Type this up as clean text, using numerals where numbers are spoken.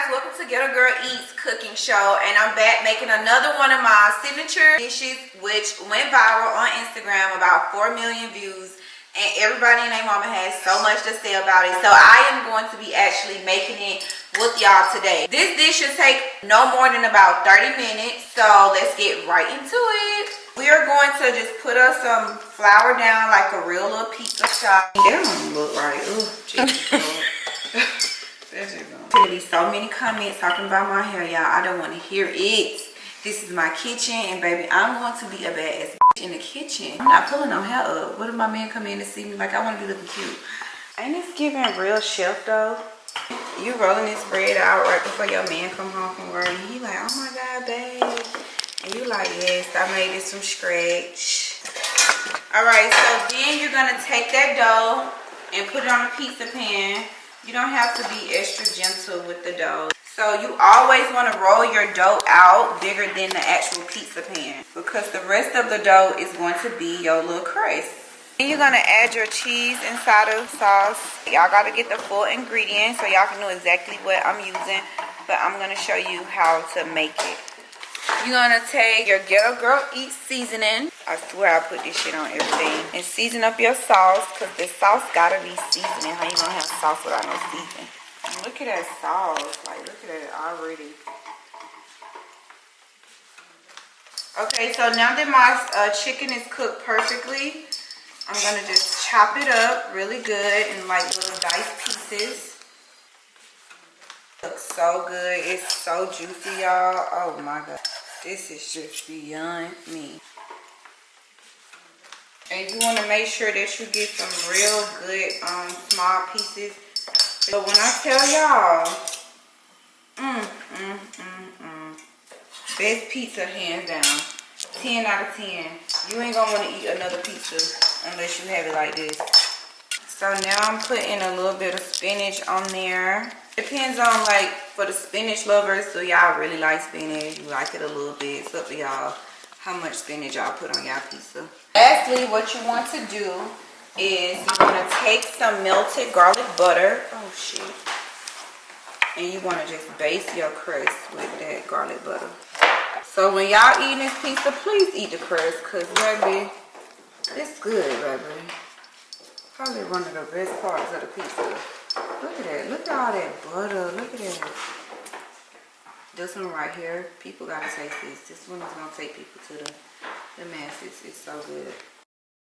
guys, welcome to Ghetto Girl Eats cooking show, and I'm back making another one of my signature dishes which went viral on Instagram, about 4 million views, and everybody and their mama has so much to say about it. So I am going to be actually making it with y'all today. This dish should take no more than about 30 minutes, so let's get right into it. We are going to just put us some flour down like a real little pizza shop. They don't look right. Ooh, Jesus. There's gonna be so many comments talking about my hair, y'all. I don't want to hear it. This is my kitchen, and baby, I'm going to be a badass bitch in the kitchen. I'm not pulling no hair up. What if my man come in and see me like I want to be looking cute? Ain't this giving real chef though? You rolling this bread out right before your man come home from work, and he like, oh my God, babe. And you like, yes, I made this from scratch. All right, so then you're gonna take that dough and put it on a pizza pan. You don't have to be extra gentle with the dough. So you always want to roll your dough out bigger than the actual pizza pan, because the rest of the dough is going to be your little crust. Then you're going to add your cheese inside of the sauce. Y'all got to get the full ingredients so y'all can know exactly what I'm using, but I'm going to show you how to make it. You're going to take your Ghetto Girl Eat seasoning. I swear I put this shit on everything. And season up your sauce, because this sauce got to be seasoning. How you going to have sauce without no seasoning? And look at that sauce. Like, look at it already. Okay, so now that my chicken is cooked perfectly, I'm going to just chop it up really good in like little diced pieces. Looks so good. It's so juicy, y'all. Oh my God. This is just beyond me. And you want to make sure that you get some real good small pieces. So when I tell y'all, best pizza hands down. 10 out of 10. You ain't gonna want to eat another pizza unless you have it like this. So now I'm putting a little bit of spinach on there. Depends on, like, for the spinach lovers, so y'all really like spinach, you like it a little bit. It's up to y'all how much spinach y'all put on y'all pizza. Lastly, what you want to do is you want to take some melted garlic butter. Oh shit. And you want to just base your crust with that garlic butter. So when y'all eating this pizza, please eat the crust, because baby, it's good, baby. Probably one of the best parts of the pizza. Look at that. Look at all that butter. Look at that. This one right here, people gotta taste this. This one is gonna take people to the masses. It's so good.